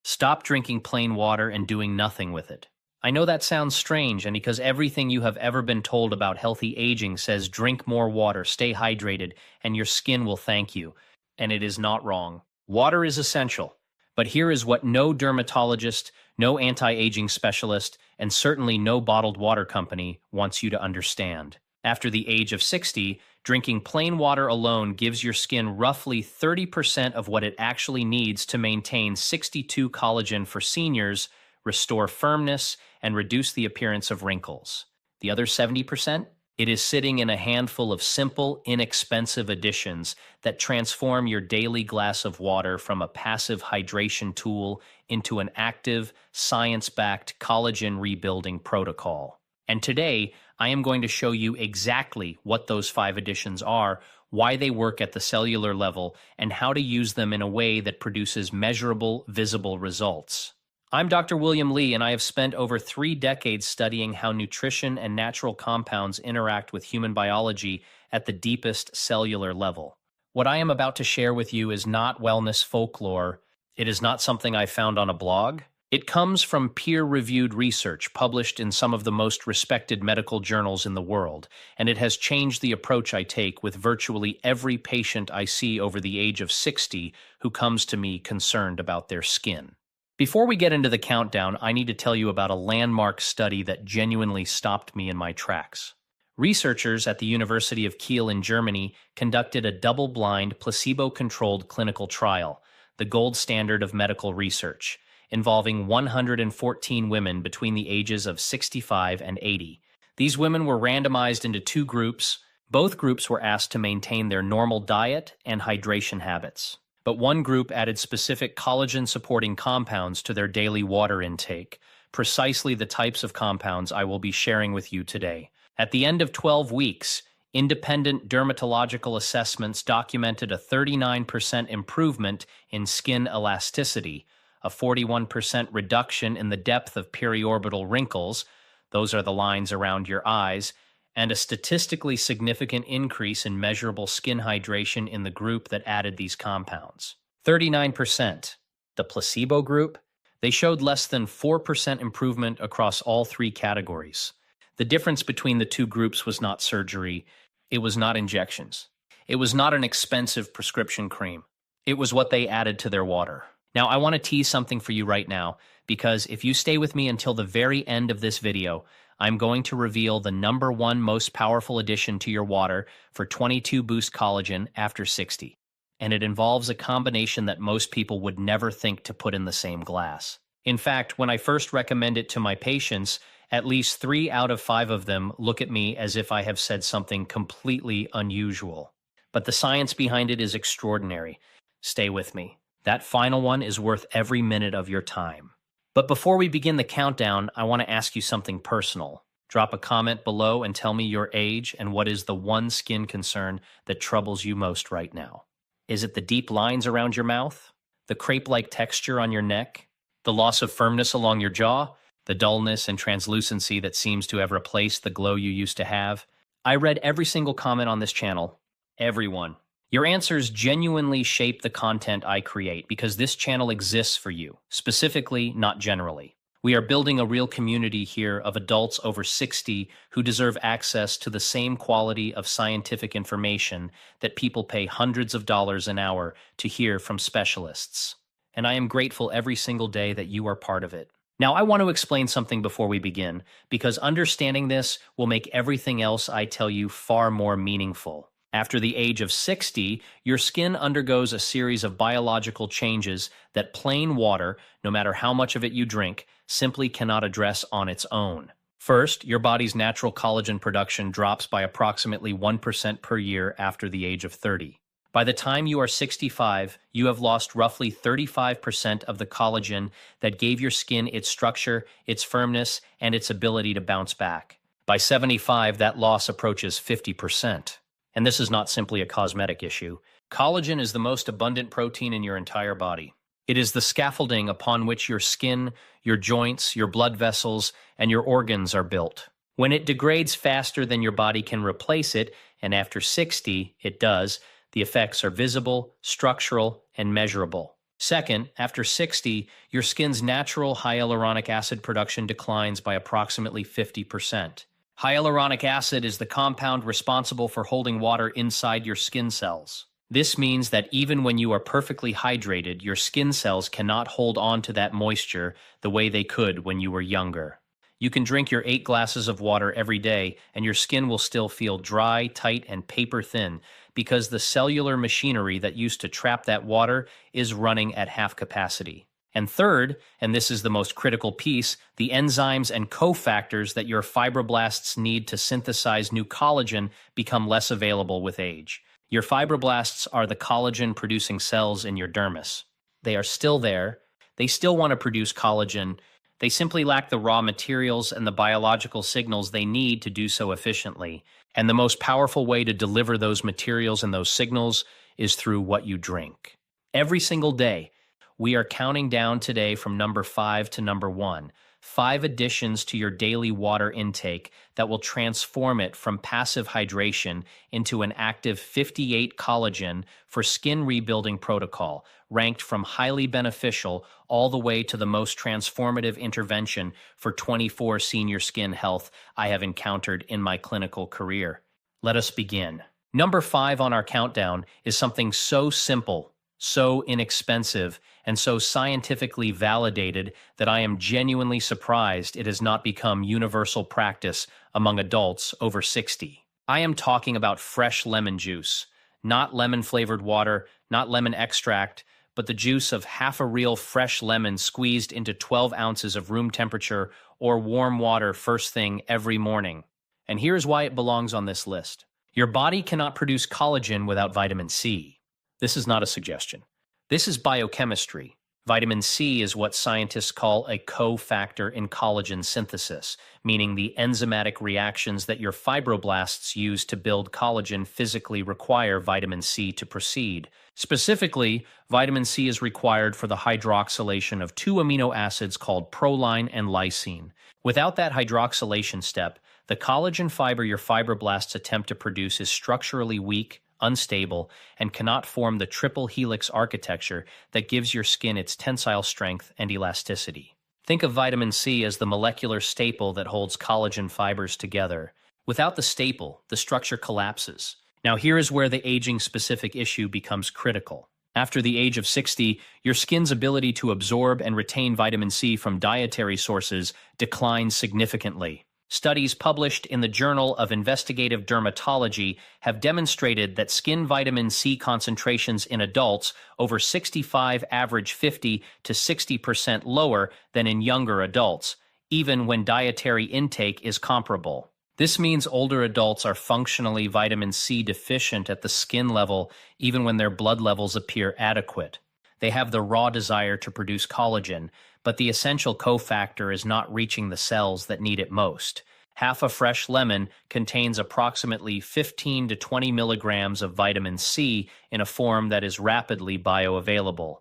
Stop drinking plain water and doing nothing with it. I know that sounds strange, and because everything you have ever been told about healthy aging says drink more water, stay hydrated, and your skin will thank you. And it is not wrong. Water is essential. But here is what no dermatologist, no anti-aging specialist, and certainly no bottled water company wants you to understand. After the age of 60, drinking plain water alone gives your skin roughly 30% of what it actually needs to maintain 62 collagen for seniors, restore firmness, and reduce the appearance of wrinkles. The other 70%? It is sitting in a handful of simple, inexpensive additions that transform your daily glass of water from a passive hydration tool into an active, science-backed collagen rebuilding protocol. And today, I am going to show you exactly what those 5 additions are, why they work at the cellular level, and how to use them in a way that produces measurable, visible results. I'm Dr. William Lee, and I have spent over 3 decades studying how nutrition and natural compounds interact with human biology at the deepest cellular level. What I am about to share with you is not wellness folklore. It is not something I found on a blog. It comes from peer-reviewed research published in some of the most respected medical journals in the world, and it has changed the approach I take with virtually every patient I see over the age of 60 who comes to me concerned about their skin. Before we get into the countdown, I need to tell you about a landmark study that genuinely stopped me in my tracks. Researchers at the University of Kiel in Germany conducted a double-blind, placebo-controlled clinical trial, the gold standard of medical research, involving 114 women between the ages of 65 and 80. These women were randomized into 2 groups. Both groups were asked to maintain their normal diet and hydration habits. But one group added specific collagen-supporting compounds to their daily water intake, precisely the types of compounds I will be sharing with you today. At the end of 12 weeks, independent dermatological assessments documented a 39% improvement in skin elasticity, a 41% reduction in the depth of periorbital wrinkles, those are the lines around your eyes, and a statistically significant increase in measurable skin hydration in the group that added these compounds. 39%. The placebo group? They showed less than 4% improvement across all 3 categories. The difference between the 2 groups was not surgery. It was not injections. It was not an expensive prescription cream. It was what they added to their water. Now, I want to tease something for you right now, because if you stay with me until the very end of this video, I'm going to reveal the #1 most powerful addition to your water for 22 Boost Collagen after 60. And it involves a combination that most people would never think to put in the same glass. In fact, when I first recommend it to my patients, at least 3 out of 5 of them look at me as if I have said something completely unusual. But the science behind it is extraordinary. Stay with me. That final one is worth every minute of your time. But before we begin the countdown, I want to ask you something personal. Drop a comment below and tell me your age and what is the one skin concern that troubles you most right now. Is it the deep lines around your mouth? The crepe-like texture on your neck? The loss of firmness along your jaw? The dullness and translucency that seems to have replaced the glow you used to have? I read every single comment on this channel. Everyone. Your answers genuinely shape the content I create because this channel exists for you, specifically, not generally. We are building a real community here of adults over 60 who deserve access to the same quality of scientific information that people pay hundreds of dollars an hour to hear from specialists. And I am grateful every single day that you are part of it. Now, I want to explain something before we begin, because understanding this will make everything else I tell you far more meaningful. After the age of 60, your skin undergoes a series of biological changes that plain water, no matter how much of it you drink, simply cannot address on its own. First, your body's natural collagen production drops by approximately 1% per year after the age of 30. By the time you are 65, you have lost roughly 35% of the collagen that gave your skin its structure, its firmness, and its ability to bounce back. By 75, that loss approaches 50%. And this is not simply a cosmetic issue. Collagen is the most abundant protein in your entire body. It is the scaffolding upon which your skin, your joints, your blood vessels, and your organs are built. When it degrades faster than your body can replace it, and after 60, it does, the effects are visible, structural, and measurable. Second, after 60, your skin's natural hyaluronic acid production declines by approximately 50%. Hyaluronic acid is the compound responsible for holding water inside your skin cells. This means that even when you are perfectly hydrated, your skin cells cannot hold on to that moisture the way they could when you were younger. You can drink your 8 glasses of water every day, and your skin will still feel dry, tight, and paper thin because the cellular machinery that used to trap that water is running at half capacity. And third, and this is the most critical piece, the enzymes and cofactors that your fibroblasts need to synthesize new collagen become less available with age. Your fibroblasts are the collagen-producing cells in your dermis. They are still there. They still want to produce collagen. They simply lack the raw materials and the biological signals they need to do so efficiently. And the most powerful way to deliver those materials and those signals is through what you drink. Every single day, we are counting down today from number 5 to number 1. 5 additions to your daily water intake that will transform it from passive hydration into an active 58 collagen for skin rebuilding protocol, ranked from highly beneficial all the way to the most transformative intervention for 24 senior skin health I have encountered in my clinical career. Let us begin. Number 5 on our countdown is something so simple, so inexpensive, and so scientifically validated that I am genuinely surprised it has not become universal practice among adults over 60. I am talking about fresh lemon juice, not lemon-flavored water, not lemon extract, but the juice of half a real fresh lemon squeezed into 12 ounces of room temperature or warm water first thing every morning. And here's why it belongs on this list. Your body cannot produce collagen without vitamin C. This is not a suggestion. This is biochemistry. Vitamin C is what scientists call a cofactor in collagen synthesis, meaning the enzymatic reactions that your fibroblasts use to build collagen physically require vitamin C to proceed. Specifically, vitamin C is required for the hydroxylation of 2 amino acids called proline and lysine. Without that hydroxylation step, the collagen fiber your fibroblasts attempt to produce is structurally weak, unstable, and cannot form the triple helix architecture that gives your skin its tensile strength and elasticity. Think of vitamin C as the molecular staple that holds collagen fibers together. Without the staple, the structure collapses. Now here is where the aging-specific issue becomes critical. After the age of 60, your skin's ability to absorb and retain vitamin C from dietary sources declines significantly. Studies published in the Journal of Investigative Dermatology have demonstrated that skin vitamin C concentrations in adults over 65 average 50 to 60% lower than in younger adults, even when dietary intake is comparable. This means older adults are functionally vitamin C deficient at the skin level even when their blood levels appear adequate. They have the raw desire to produce collagen, but the essential cofactor is not reaching the cells that need it most. Half a fresh lemon contains approximately 15 to 20 milligrams of vitamin C in a form that is rapidly bioavailable,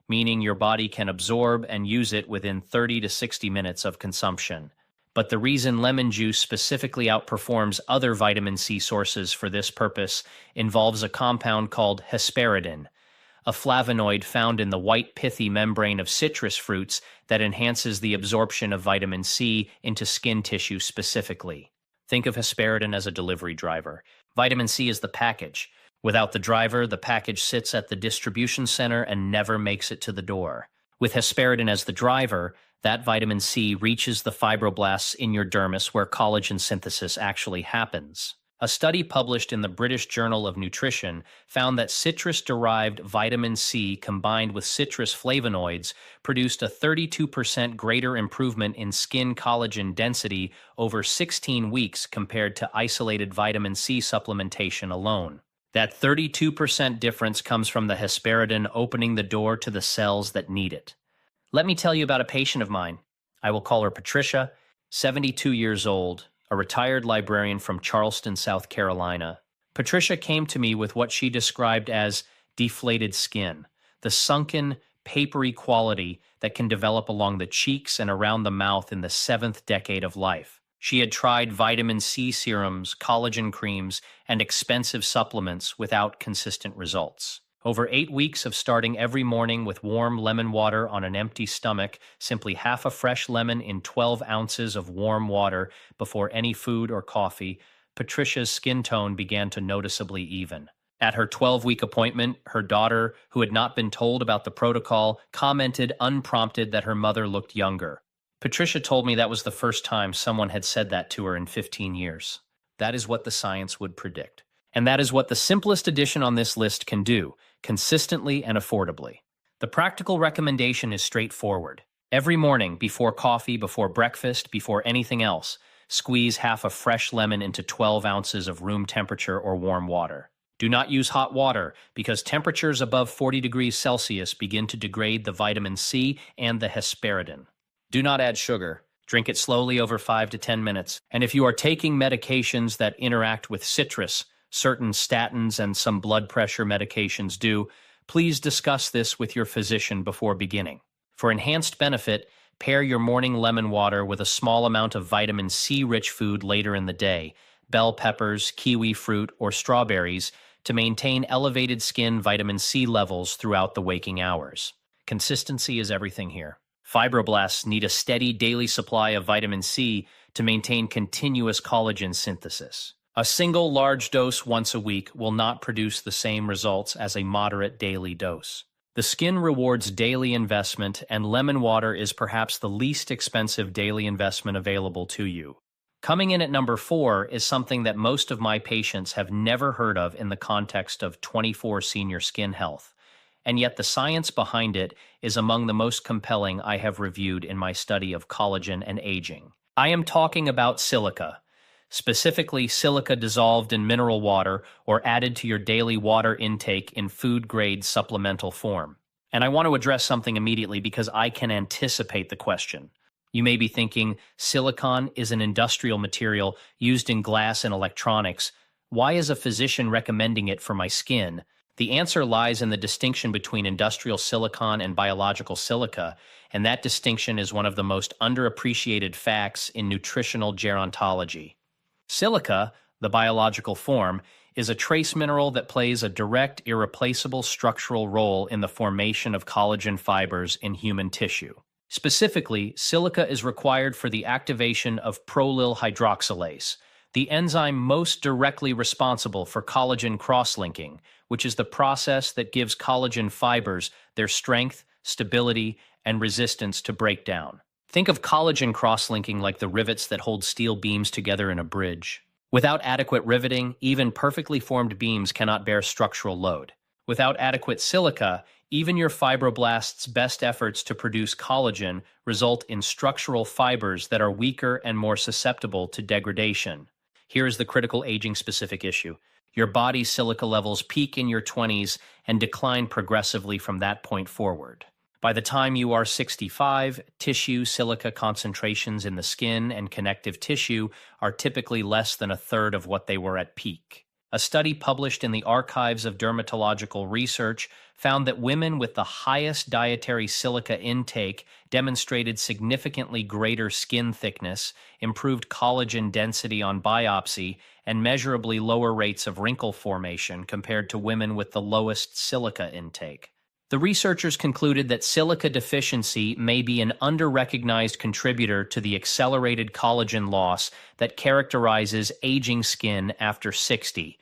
meaning your body can absorb and use it within 30 to 60 minutes of consumption. But the reason lemon juice specifically outperforms other vitamin C sources for this purpose involves a compound called hesperidin, a flavonoid found in the white pithy membrane of citrus fruits that enhances the absorption of vitamin C into skin tissue specifically. Think of hesperidin as a delivery driver. Vitamin C is the package. Without the driver, the package sits at the distribution center and never makes it to the door. With hesperidin as the driver, that vitamin C reaches the fibroblasts in your dermis where collagen synthesis actually happens. A study published in the British Journal of Nutrition found that citrus-derived vitamin C combined with citrus flavonoids produced a 32% greater improvement in skin collagen density over 16 weeks compared to isolated vitamin C supplementation alone. That 32% difference comes from the hesperidin opening the door to the cells that need it. Let me tell you about a patient of mine. I will call her Patricia, 72 years old, a retired librarian from Charleston, South Carolina. Patricia came to me with what she described as deflated skin, the sunken, papery quality that can develop along the cheeks and around the mouth in the 7th decade of life. She had tried vitamin C serums, collagen creams, and expensive supplements without consistent results. Over 8 weeks of starting every morning with warm lemon water on an empty stomach, simply half a fresh lemon in 12 ounces of warm water before any food or coffee, Patricia's skin tone began to noticeably even. At her 12-week appointment, her daughter, who had not been told about the protocol, commented unprompted that her mother looked younger. Patricia told me that was the first time someone had said that to her in 15 years. That is what the science would predict. And that is what the simplest addition on this list can do, consistently and affordably. The practical recommendation is straightforward. Every morning, before coffee, before breakfast, before anything else, squeeze half a fresh lemon into 12 ounces of room temperature or warm water. Do not use hot water because temperatures above 40 degrees Celsius begin to degrade the vitamin C and the hesperidin. Do not add sugar. Drink it slowly over 5 to 10 minutes. And if you are taking medications that interact with citrus, certain statins and some blood pressure medications do, please discuss this with your physician before beginning. For enhanced benefit, pair your morning lemon water with a small amount of vitamin C-rich food later in the day, bell peppers, kiwi fruit, or strawberries, to maintain elevated skin vitamin C levels throughout the waking hours. Consistency is everything here. Fibroblasts need a steady daily supply of vitamin C to maintain continuous collagen synthesis. A single large dose once a week will not produce the same results as a moderate daily dose. The skin rewards daily investment, and lemon water is perhaps the least expensive daily investment available to you. Coming in at number 4 is something that most of my patients have never heard of in the context of 24 senior skin health, and yet the science behind it is among the most compelling I have reviewed in my study of collagen and aging. I am talking about silica. Specifically, silica dissolved in mineral water or added to your daily water intake in food-grade supplemental form. And I want to address something immediately because I can anticipate the question. You may be thinking, silicon is an industrial material used in glass and electronics. Why is a physician recommending it for my skin? The answer lies in the distinction between industrial silicon and biological silica, and that distinction is one of the most underappreciated facts in nutritional gerontology. Silica, the biological form, is a trace mineral that plays a direct, irreplaceable structural role in the formation of collagen fibers in human tissue. Specifically, silica is required for the activation of prolyl hydroxylase, the enzyme most directly responsible for collagen cross-linking, which is the process that gives collagen fibers their strength, stability, and resistance to break down. Think of collagen cross-linking like the rivets that hold steel beams together in a bridge. Without adequate riveting, even perfectly formed beams cannot bear structural load. Without adequate silica, even your fibroblasts' best efforts to produce collagen result in structural fibers that are weaker and more susceptible to degradation. Here is the critical aging-specific issue. Your body's silica levels peak in your 20s and decline progressively from that point forward. By the time you are 65, tissue silica concentrations in the skin and connective tissue are typically less than a third of what they were at peak. A study published in the Archives of Dermatological Research found that women with the highest dietary silica intake demonstrated significantly greater skin thickness, improved collagen density on biopsy, and measurably lower rates of wrinkle formation compared to women with the lowest silica intake. The researchers concluded that silica deficiency may be an under-recognized contributor to the accelerated collagen loss that characterizes aging skin after 60.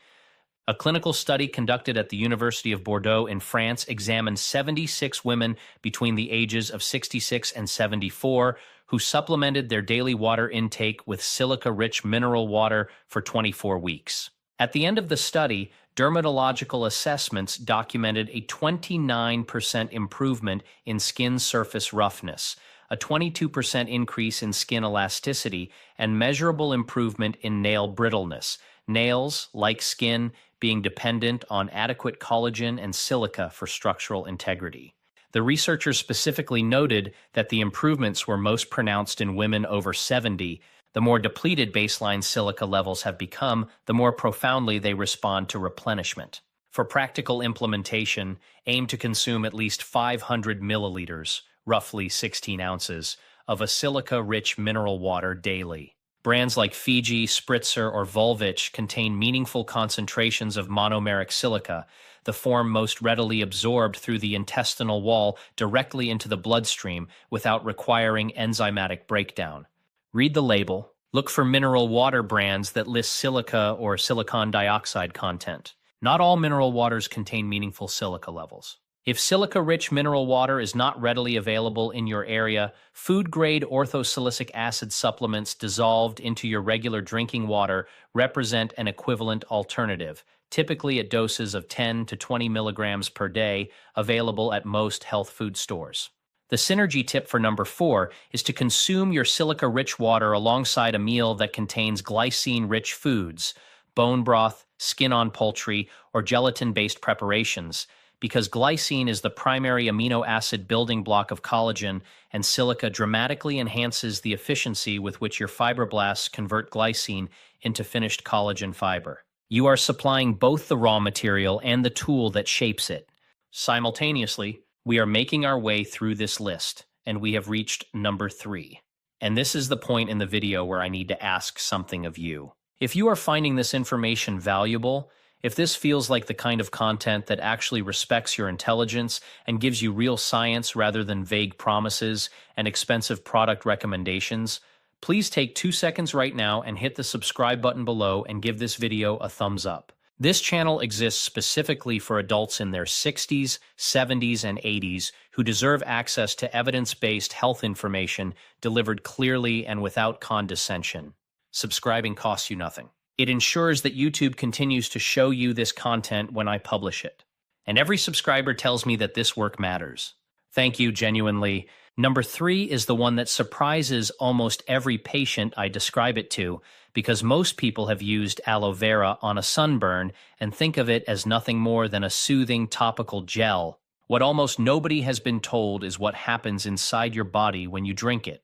A clinical study conducted at the University of Bordeaux in France examined 76 women between the ages of 66 and 74 who supplemented their daily water intake with silica-rich mineral water for 24 weeks. At the end of the study, dermatological assessments documented a 29% improvement in skin surface roughness, a 22% increase in skin elasticity, and measurable improvement in nail brittleness, nails, like skin, being dependent on adequate collagen and silica for structural integrity. The researchers specifically noted that the improvements were most pronounced in women over 70. The more depleted baseline silica levels have become, the more profoundly they respond to replenishment. For practical implementation, aim to consume at least 500 milliliters, roughly 16 ounces, of a silica-rich mineral water daily. Brands like Fiji, Spritzer, or Volvic contain meaningful concentrations of monomeric silica, the form most readily absorbed through the intestinal wall directly into the bloodstream without requiring enzymatic breakdown. Read the label. Look for mineral water brands that list silica or silicon dioxide content. Not all mineral waters contain meaningful silica levels. If silica-rich mineral water is not readily available in your area, food-grade orthosilicic acid supplements dissolved into your regular drinking water represent an equivalent alternative, typically at doses of 10 to 20 milligrams per day, available at most health food stores. The synergy tip for number 4 is to consume your silica-rich water alongside a meal that contains glycine-rich foods, bone broth, skin on poultry, or gelatin-based preparations, because glycine is the primary amino acid building block of collagen, and silica dramatically enhances the efficiency with which your fibroblasts convert glycine into finished collagen fiber. You are supplying both the raw material and the tool that shapes it. Simultaneously, we are making our way through this list, and we have reached number 3. And this is the point in the video where I need to ask something of you. If you are finding this information valuable, if this feels like the kind of content that actually respects your intelligence and gives you real science rather than vague promises and expensive product recommendations, please take 2 seconds right now and hit the subscribe button below and give this video a thumbs up. This channel exists specifically for adults in their 60s, 70s, and 80s who deserve access to evidence-based health information delivered clearly and without condescension. Subscribing costs you nothing. It ensures that YouTube continues to show you this content when I publish it. And every subscriber tells me that this work matters. Thank you, genuinely. Number 3 is the one that surprises almost every patient I describe it to, because most people have used aloe vera on a sunburn and think of it as nothing more than a soothing topical gel. What almost nobody has been told is what happens inside your body when you drink it.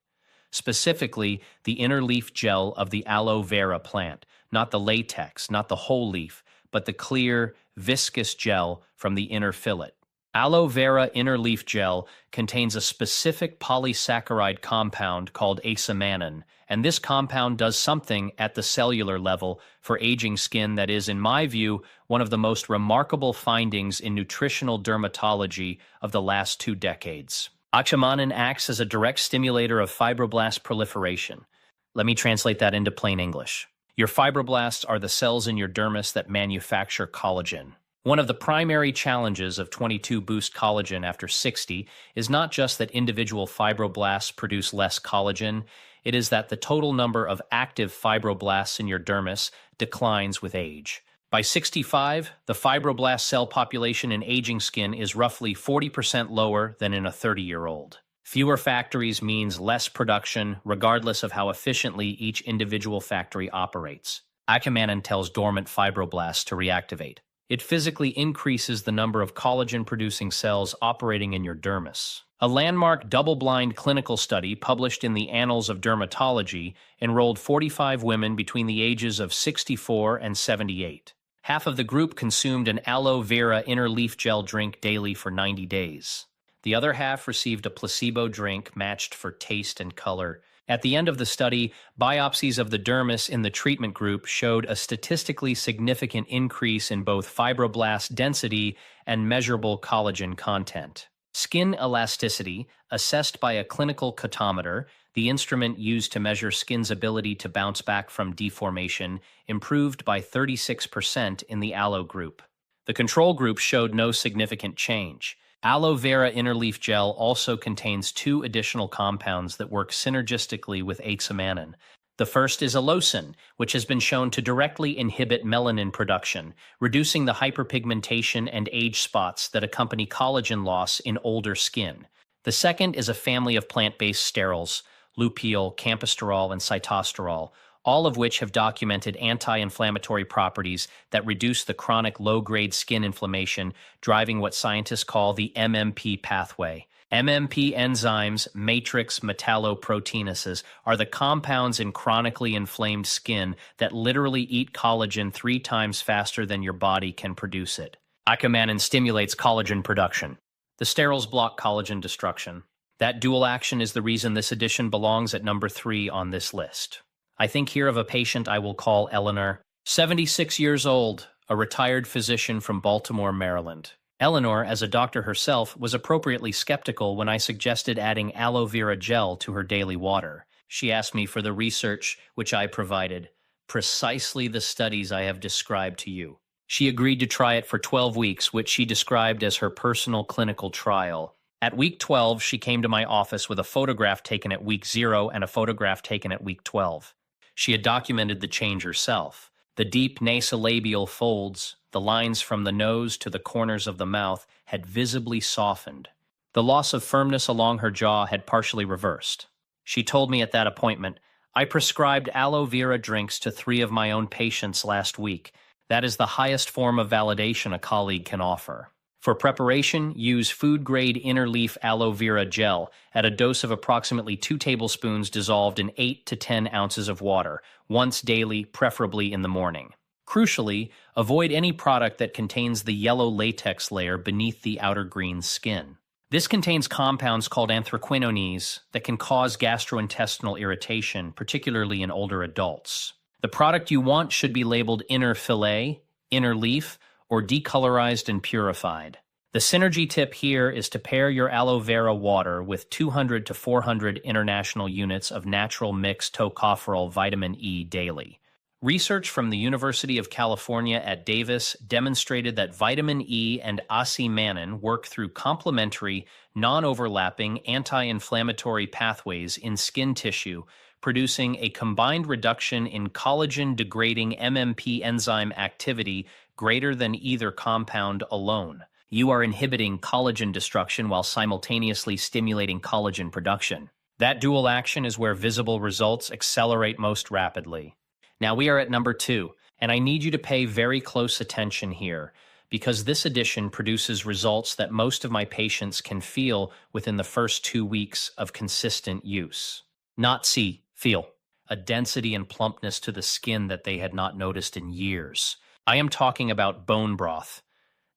Specifically, the inner leaf gel of the aloe vera plant, not the latex, not the whole leaf, but the clear, viscous gel from the inner fillet. Aloe vera inner leaf gel contains a specific polysaccharide compound called asamanin, and this compound does something at the cellular level for aging skin that is, in my view, one of the most remarkable findings in nutritional dermatology of the last 2 decades. Asamanin acts as a direct stimulator of fibroblast proliferation. Let me translate that into plain English. Your fibroblasts are the cells in your dermis that manufacture collagen. One of the primary challenges of 22 Boost Collagen after 60 is not just that individual fibroblasts produce less collagen, it is that the total number of active fibroblasts in your dermis declines with age. By 65, the fibroblast cell population in aging skin is roughly 40% lower than in a 30-year-old. Fewer factories means less production, regardless of how efficiently each individual factory operates. Asamanin tells dormant fibroblasts to reactivate. It physically increases the number of collagen-producing cells operating in your dermis. A landmark double-blind clinical study published in the Annals of Dermatology enrolled 45 women between the ages of 64 and 78. Half of the group consumed an aloe vera inner leaf gel drink daily for 90 days. The other half received a placebo drink matched for taste and color. At the end of the study, biopsies of the dermis in the treatment group showed a statistically significant increase in both fibroblast density and measurable collagen content. Skin elasticity, assessed by a clinical cutometer, the instrument used to measure skin's ability to bounce back from deformation, improved by 36% in the aloe group. The control group showed no significant change. Aloe vera inner leaf gel also contains 2 additional compounds that work synergistically with asamanin. The first is allosin, which has been shown to directly inhibit melanin production, reducing the hyperpigmentation and age spots that accompany collagen loss in older skin. The second is a family of plant-based sterols, lupeol, campisterol, and cytosterol, all of which have documented anti-inflammatory properties that reduce the chronic low-grade skin inflammation, driving what scientists call the MMP pathway. MMP enzymes, matrix metalloproteinases, are the compounds in chronically inflamed skin that literally eat collagen 3 times faster than your body can produce it. Asamanin stimulates collagen production. The sterols block collagen destruction. That dual action is the reason this addition belongs at number 3 on this list. I think here of a patient I will call Eleanor, 76 years old, a retired physician from Baltimore, Maryland. Eleanor, as a doctor herself, was appropriately skeptical when I suggested adding aloe vera gel to her daily water. She asked me for the research, which I provided, precisely the studies I have described to you. She agreed to try it for 12 weeks, which she described as her personal clinical trial. At week 12, she came to my office with a photograph taken at week 0 and a photograph taken at week 12. She had documented the change herself. The deep nasolabial folds, the lines from the nose to the corners of the mouth, had visibly softened. The loss of firmness along her jaw had partially reversed. She told me at that appointment, "I prescribed aloe vera drinks to 3 of my own patients last week. That is the highest form of validation a colleague can offer. For preparation, use food-grade inner leaf aloe vera gel at a dose of approximately 2 tablespoons dissolved in 8 to 10 ounces of water, once daily, preferably in the morning. Crucially, avoid any product that contains the yellow latex layer beneath the outer green skin. This contains compounds called anthraquinones that can cause gastrointestinal irritation, particularly in older adults. The product you want should be labeled inner fillet, inner leaf, or decolorized and purified. The synergy tip here is to pair your aloe vera water with 200 to 400 international units of natural mixed tocopherol vitamin E daily. Research from the University of California at Davis demonstrated that vitamin E and oxymannan work through complementary, non-overlapping anti-inflammatory pathways in skin tissue, producing a combined reduction in collagen-degrading MMP enzyme activity greater than either compound alone. You are inhibiting collagen destruction while simultaneously stimulating collagen production. That dual action is where visible results accelerate most rapidly. Now we are at number 2, and I need you to pay very close attention here, because this addition produces results that most of my patients can feel within the first 2 weeks of consistent use. Not see, feel. A density and plumpness to the skin that they had not noticed in years. I am talking about bone broth.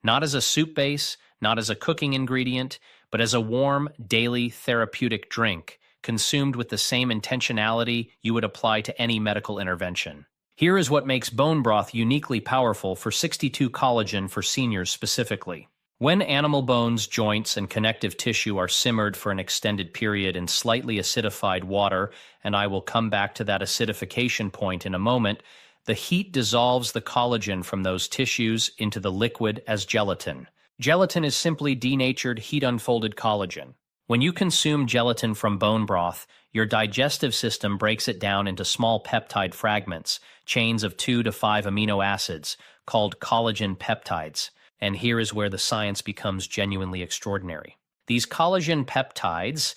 Not as a soup base, not as a cooking ingredient, but as a warm, daily therapeutic drink, consumed with the same intentionality you would apply to any medical intervention. Here is what makes bone broth uniquely powerful for 62 collagen for seniors specifically. When animal bones, joints, and connective tissue are simmered for an extended period in slightly acidified water, and I will come back to that acidification point in a moment, the heat dissolves the collagen from those tissues into the liquid as gelatin. Gelatin is simply denatured, heat-unfolded collagen. When you consume gelatin from bone broth, your digestive system breaks it down into small peptide fragments, chains of 2 to 5 amino acids, called collagen peptides. And here is where the science becomes genuinely extraordinary. These collagen peptides,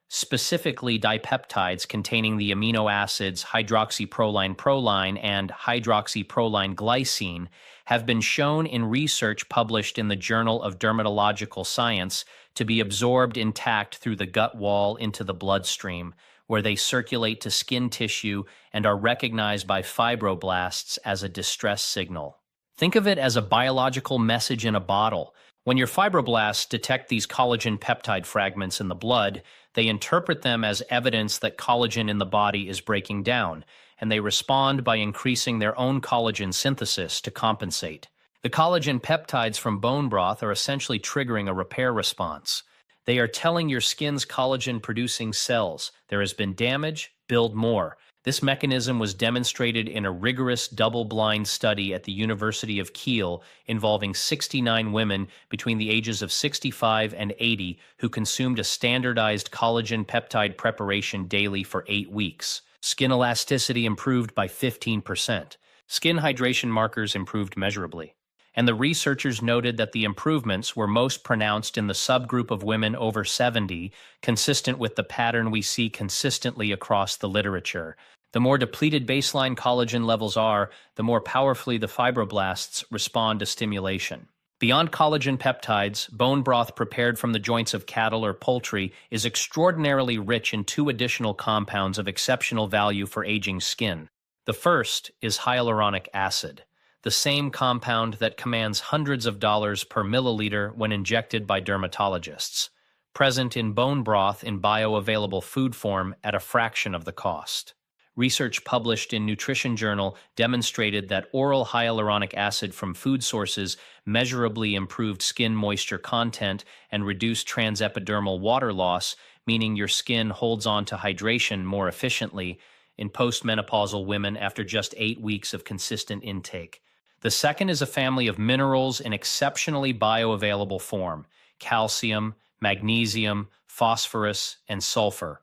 specifically dipeptides containing the amino acids hydroxyproline-proline and hydroxyproline-glycine, have been shown in research published in the Journal of Dermatological Science to be absorbed intact through the gut wall into the bloodstream, where they circulate to skin tissue and are recognized by fibroblasts as a distress signal. Think of it as a biological message in a bottle. When your fibroblasts detect these collagen peptide fragments in the blood, they interpret them as evidence that collagen in the body is breaking down, and they respond by increasing their own collagen synthesis to compensate. The collagen peptides from bone broth are essentially triggering a repair response. They are telling your skin's collagen-producing cells, there has been damage, build more. This mechanism was demonstrated in a rigorous double-blind study at the University of Kiel involving 69 women between the ages of 65 and 80 who consumed a standardized collagen peptide preparation daily for 8 weeks. Skin elasticity improved by 15%. Skin hydration markers improved measurably. And the researchers noted that the improvements were most pronounced in the subgroup of women over 70, consistent with the pattern we see consistently across the literature. The more depleted baseline collagen levels are, the more powerfully the fibroblasts respond to stimulation. Beyond collagen peptides, bone broth prepared from the joints of cattle or poultry is extraordinarily rich in 2 additional compounds of exceptional value for aging skin. The first is hyaluronic acid, the same compound that commands hundreds of dollars per milliliter when injected by dermatologists, present in bone broth in bioavailable food form at a fraction of the cost. Research published in Nutrition Journal demonstrated that oral hyaluronic acid from food sources measurably improved skin moisture content and reduced transepidermal water loss, meaning your skin holds on to hydration more efficiently in postmenopausal women after just 8 weeks of consistent intake. The second is a family of minerals in exceptionally bioavailable form: calcium, magnesium, phosphorus, and sulfur,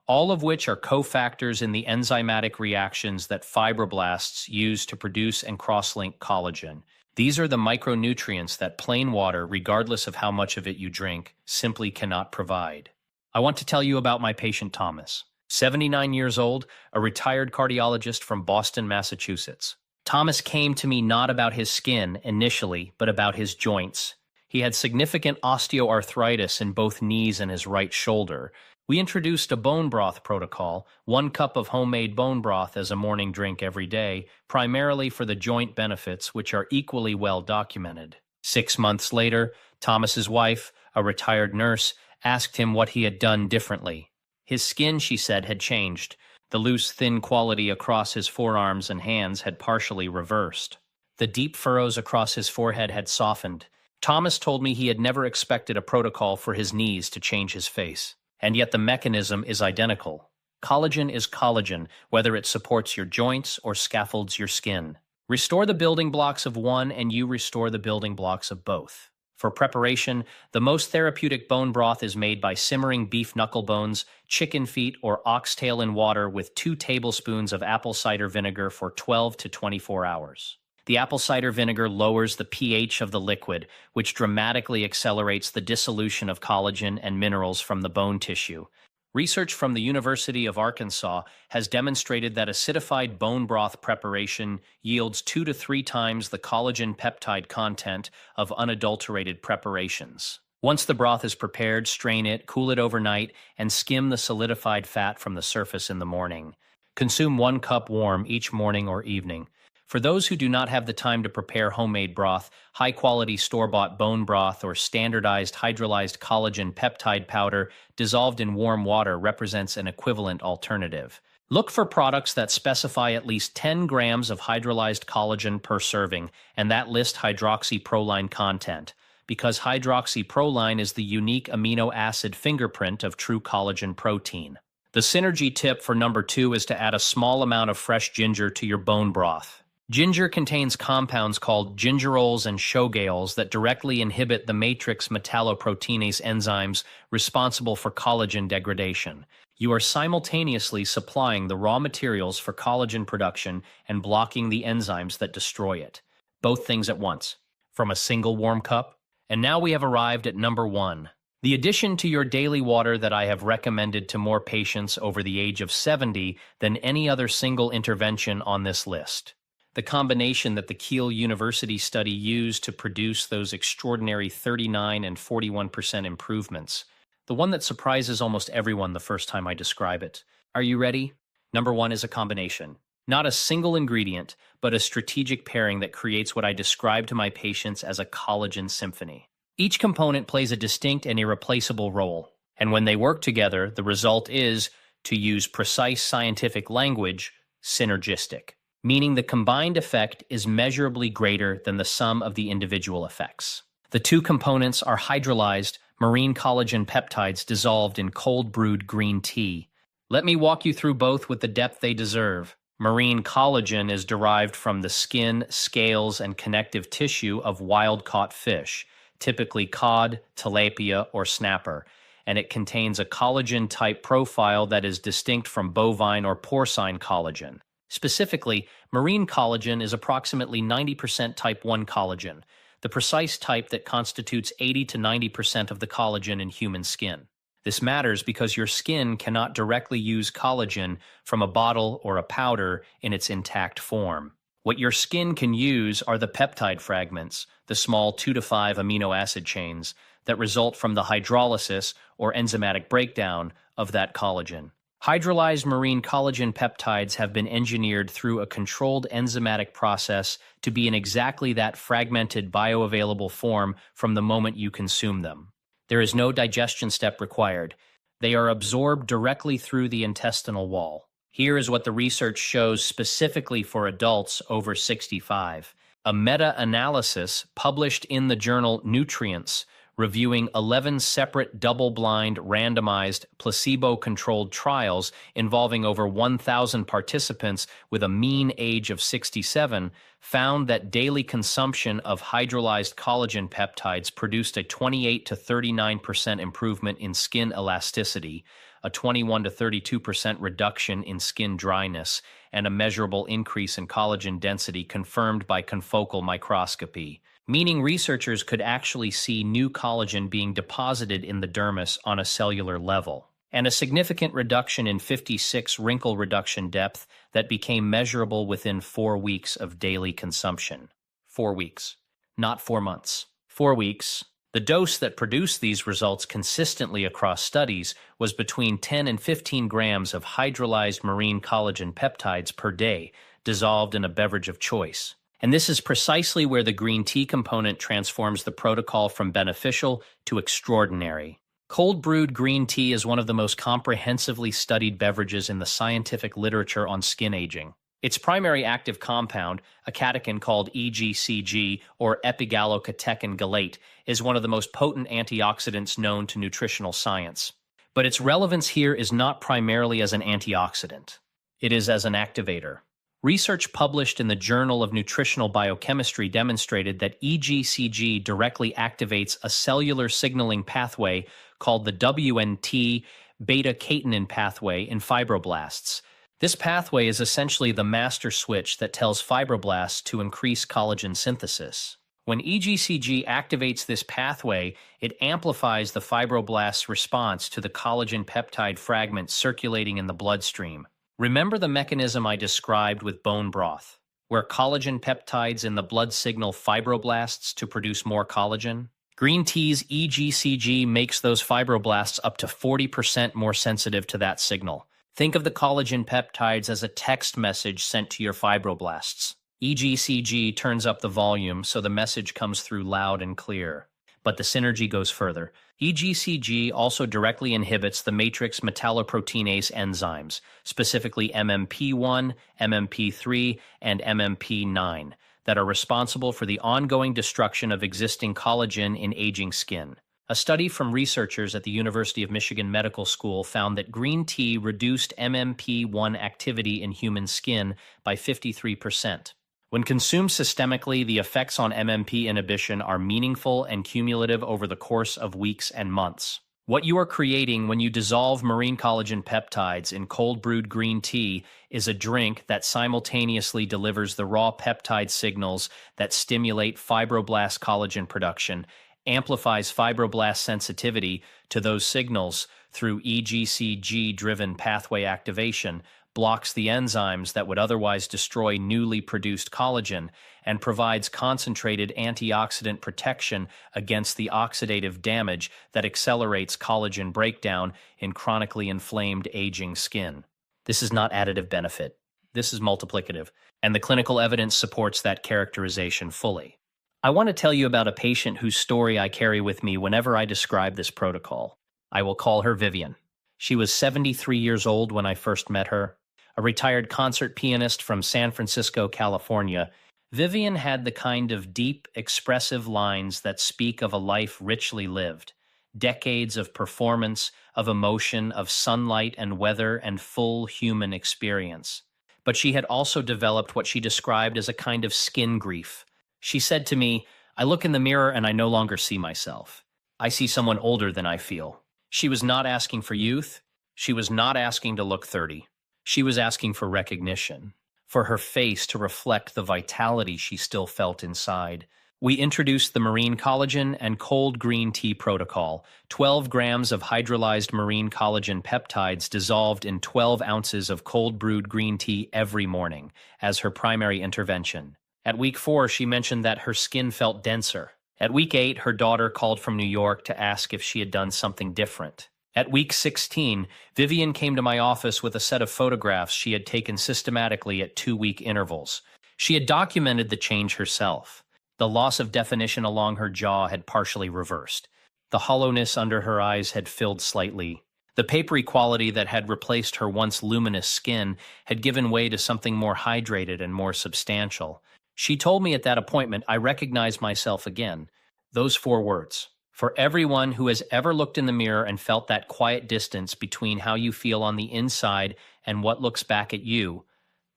all of which are cofactors in the enzymatic reactions that fibroblasts use to produce and cross-link collagen. These are the micronutrients that plain water, regardless of how much of it you drink, simply cannot provide. I want to tell you about my patient Thomas, 79 years old, a retired cardiologist from Boston, Massachusetts. Thomas came to me not about his skin initially, but about his joints. He had significant osteoarthritis in both knees and his right shoulder. We introduced a bone broth protocol, 1 cup of homemade bone broth as a morning drink every day, primarily for the joint benefits, which are equally well documented. 6 months later, Thomas's wife, a retired nurse, asked him what he had done differently. His skin, she said, had changed. The loose, thin quality across his forearms and hands had partially reversed. The deep furrows across his forehead had softened. Thomas told me he had never expected a protocol for his knees to change his face. And yet the mechanism is identical. Collagen is collagen, whether it supports your joints or scaffolds your skin. Restore the building blocks of one and you restore the building blocks of both. For preparation, the most therapeutic bone broth is made by simmering beef knuckle bones, chicken feet, or oxtail in water with 2 tablespoons of apple cider vinegar for 12 to 24 hours. The apple cider vinegar lowers the pH of the liquid, which dramatically accelerates the dissolution of collagen and minerals from the bone tissue. Research from the University of Arkansas has demonstrated that acidified bone broth preparation yields 2 to 3 times the collagen peptide content of unadulterated preparations. Once the broth is prepared, strain it, cool it overnight, and skim the solidified fat from the surface in the morning. Consume 1 cup warm each morning or evening. For those who do not have the time to prepare homemade broth, high-quality store-bought bone broth or standardized hydrolyzed collagen peptide powder dissolved in warm water represents an equivalent alternative. Look for products that specify at least 10 grams of hydrolyzed collagen per serving, and that list hydroxyproline content, because hydroxyproline is the unique amino acid fingerprint of true collagen protein. The synergy tip for number 2 is to add a small amount of fresh ginger to your bone broth. Ginger contains compounds called gingerols and shogales that directly inhibit the matrix metalloproteinase enzymes responsible for collagen degradation. You are simultaneously supplying the raw materials for collagen production and blocking the enzymes that destroy it. Both things at once, from a single warm cup. And now we have arrived at number 1. The addition to your daily water that I have recommended to more patients over the age of 70 than any other single intervention on this list. The combination that the Kiel University study used to produce those extraordinary 39 and 41% improvements. The one that surprises almost everyone the first time I describe it. Are you ready? Number 1 is a combination. Not a single ingredient, but a strategic pairing that creates what I describe to my patients as a collagen symphony. Each component plays a distinct and irreplaceable role, and when they work together, the result is, to use precise scientific language, synergistic, meaning the combined effect is measurably greater than the sum of the individual effects. The 2 components are hydrolyzed marine collagen peptides dissolved in cold-brewed green tea. Let me walk you through both with the depth they deserve. Marine collagen is derived from the skin, scales, and connective tissue of wild-caught fish, typically cod, tilapia, or snapper, and it contains a collagen-type profile that is distinct from bovine or porcine collagen. Specifically, marine collagen is approximately 90% type 1 collagen, the precise type that constitutes 80 to 90% of the collagen in human skin. This matters because your skin cannot directly use collagen from a bottle or a powder in its intact form. What your skin can use are the peptide fragments, the small 2 to 5 amino acid chains, that result from the hydrolysis or enzymatic breakdown of that collagen. Hydrolyzed marine collagen peptides have been engineered through a controlled enzymatic process to be in exactly that fragmented bioavailable form from the moment you consume them. There is no digestion step required. They are absorbed directly through the intestinal wall. Here is what the research shows specifically for adults over 65. A meta-analysis published in the journal Nutrients, reviewing 11 separate double-blind, randomized, placebo-controlled trials involving over 1,000 participants with a mean age of 67, found that daily consumption of hydrolyzed collagen peptides produced a 28 to 39% improvement in skin elasticity, a 21 to 32% reduction in skin dryness, and a measurable increase in collagen density confirmed by confocal microscopy, meaning researchers could actually see new collagen being deposited in the dermis on a cellular level, and a significant reduction in 56 wrinkle reduction depth that became measurable within 4 weeks of daily consumption. 4 weeks, not 4 months. 4 weeks. The dose that produced these results consistently across studies was between 10 and 15 grams of hydrolyzed marine collagen peptides per day, dissolved in a beverage of choice. And this is precisely where the green tea component transforms the protocol from beneficial to extraordinary. Cold brewed green tea is one of the most comprehensively studied beverages in the scientific literature on skin aging. Its primary active compound, a catechin called EGCG, or epigallocatechin galate, is one of the most potent antioxidants known to nutritional science. But its relevance here is not primarily as an antioxidant. It is as an activator. Research published in the Journal of Nutritional Biochemistry demonstrated that EGCG directly activates a cellular signaling pathway called the WNT beta-catenin pathway in fibroblasts. This pathway is essentially the master switch that tells fibroblasts to increase collagen synthesis. When EGCG activates this pathway, it amplifies the fibroblast's response to the collagen peptide fragments circulating in the bloodstream. Remember the mechanism I described with bone broth, where collagen peptides in the blood signal fibroblasts to produce more collagen? Green tea's EGCG makes those fibroblasts up to 40% more sensitive to that signal. Think of the collagen peptides as a text message sent to your fibroblasts. EGCG turns up the volume so the message comes through loud and clear. But the synergy goes further. EGCG also directly inhibits the matrix metalloproteinase enzymes, specifically MMP1, MMP3, and MMP9, that are responsible for the ongoing destruction of existing collagen in aging skin. A study from researchers at the University of Michigan Medical School found that green tea reduced MMP1 activity in human skin by 53%. When consumed systemically, the effects on MMP inhibition are meaningful and cumulative over the course of weeks and months. What you are creating when you dissolve marine collagen peptides in cold-brewed green tea is a drink that simultaneously delivers the raw peptide signals that stimulate fibroblast collagen production, amplifies fibroblast sensitivity to those signals through EGCG-driven pathway activation, blocks the enzymes that would otherwise destroy newly produced collagen, and provides concentrated antioxidant protection against the oxidative damage that accelerates collagen breakdown in chronically inflamed aging skin. This is not additive benefit. This is multiplicative, and the clinical evidence supports that characterization fully. I want to tell you about a patient whose story I carry with me whenever I describe this protocol. I will call her Vivian. She was 73 years old when I first met her. A retired concert pianist from San Francisco, California, Vivian had the kind of deep, expressive lines that speak of a life richly lived. Decades of performance, of emotion, of sunlight and weather and full human experience. But she had also developed what she described as a kind of skin grief. She said to me, "I look in the mirror and I no longer see myself. I see someone older than I feel." She was not asking for youth. She was not asking to look 30. She was asking for recognition, for her face to reflect the vitality she still felt inside. We introduced the marine collagen and cold green tea protocol, 12 grams of hydrolyzed marine collagen peptides dissolved in 12 ounces of cold brewed green tea every morning as her primary intervention. At week 4, she mentioned that her skin felt denser. At week 8, her daughter called from New York to ask if she had done something different. At week 16, Vivian came to my office with a set of photographs she had taken systematically at 2-week intervals. She had documented the change herself. The loss of definition along her jaw had partially reversed. The hollowness under her eyes had filled slightly. The papery quality that had replaced her once luminous skin had given way to something more hydrated and more substantial. She told me at that appointment I recognized myself again. Those 4 words. For everyone who has ever looked in the mirror and felt that quiet distance between how you feel on the inside and what looks back at you,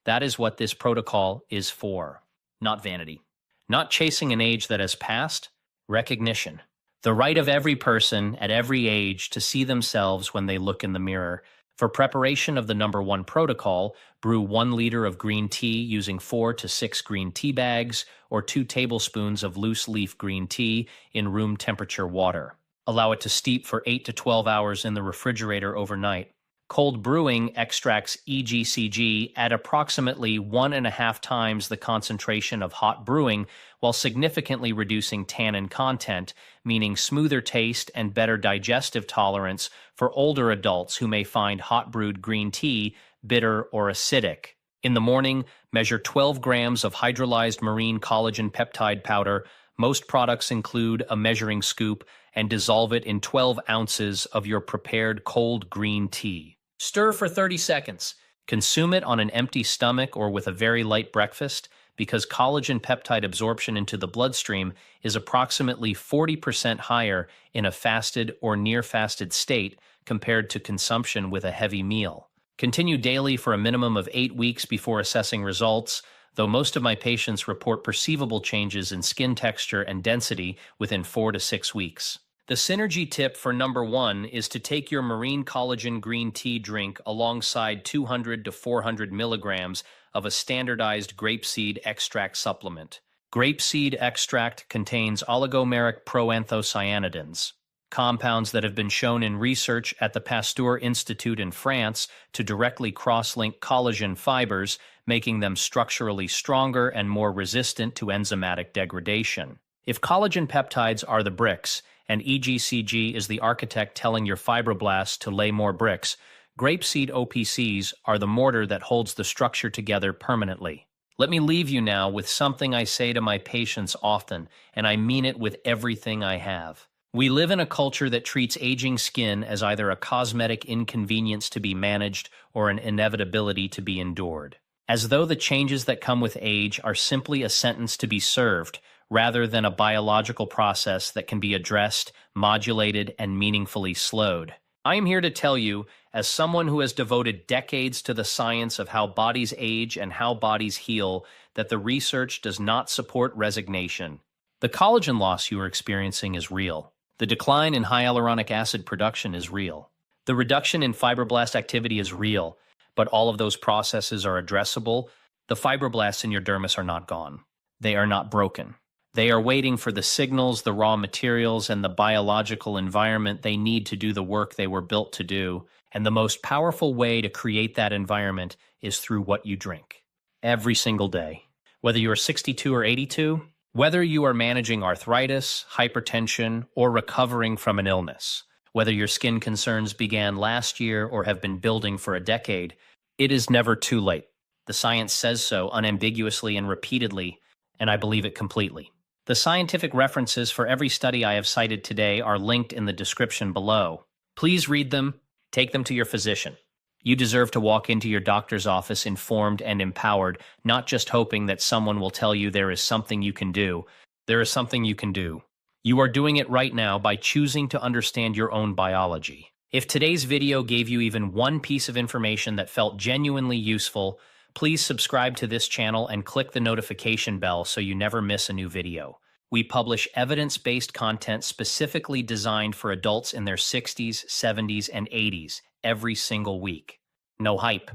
that is what this protocol is for. Not vanity. Not chasing an age that has passed. Recognition. The right of every person at every age to see themselves when they look in the mirror. For preparation of the #1 protocol, brew 1 liter of green tea using 4 to 6 green tea bags or 2 tablespoons of loose leaf green tea in room temperature water. Allow it to steep for 8 to 12 hours in the refrigerator overnight. Cold brewing extracts EGCG at approximately 1.5 times the concentration of hot brewing while significantly reducing tannin content, meaning smoother taste and better digestive tolerance for older adults who may find hot brewed green tea bitter or acidic. In the morning, measure 12 grams of hydrolyzed marine collagen peptide powder. Most products include a measuring scoop and dissolve it in 12 ounces of your prepared cold green tea. Stir for 30 seconds. Consume it on an empty stomach or with a very light breakfast because collagen peptide absorption into the bloodstream is approximately 40% higher in a fasted or near-fasted state compared to consumption with a heavy meal. Continue daily for a minimum of 8 weeks before assessing results, though most of my patients report perceivable changes in skin texture and density within 4 to 6 weeks. The synergy tip for #1 is to take your marine collagen green tea drink alongside 200 to 400 milligrams of a standardized grapeseed extract supplement. Grapeseed extract contains oligomeric proanthocyanidins, compounds that have been shown in research at the Pasteur Institute in France to directly cross-link collagen fibers, making them structurally stronger and more resistant to enzymatic degradation. If collagen peptides are the bricks, and EGCG is the architect telling your fibroblasts to lay more bricks, grapeseed OPCs are the mortar that holds the structure together permanently. Let me leave you now with something I say to my patients often, and I mean it with everything I have. We live in a culture that treats aging skin as either a cosmetic inconvenience to be managed or an inevitability to be endured, as though the changes that come with age are simply a sentence to be served, rather than a biological process that can be addressed, modulated, and meaningfully slowed. I am here to tell you, as someone who has devoted decades to the science of how bodies age and how bodies heal, that the research does not support resignation. The collagen loss you are experiencing is real. The decline in hyaluronic acid production is real. The reduction in fibroblast activity is real, but all of those processes are addressable. The fibroblasts in your dermis are not gone. They are not broken. They are waiting for the signals, the raw materials, and the biological environment they need to do the work they were built to do. And the most powerful way to create that environment is through what you drink. Every single day. Whether you are 62 or 82, whether you are managing arthritis, hypertension, or recovering from an illness, whether your skin concerns began last year or have been building for a decade, it is never too late. The science says so unambiguously and repeatedly, and I believe it completely. The scientific references for every study I have cited today are linked in the description below. Please read them, take them to your physician. You deserve to walk into your doctor's office informed and empowered, not just hoping that someone will tell you there is something you can do. There is something you can do. You are doing it right now by choosing to understand your own biology. If today's video gave you even one piece of information that felt genuinely useful, please subscribe to this channel and click the notification bell so you never miss a new video. We publish evidence-based content specifically designed for adults in their 60s, 70s, and 80s every single week. No hype.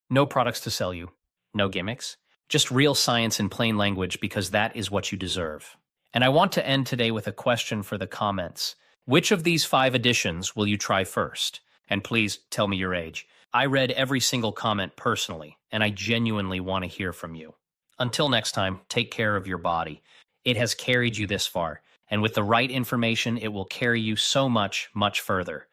No products to sell you. No gimmicks. Just real science in plain language because that is what you deserve. And I want to end today with a question for the comments. Which of these 5 additions will you try first? And please tell me your age. I read every single comment personally, and I genuinely want to hear from you. Until next time, take care of your body. It has carried you this far, and with the right information, it will carry you so much, much further.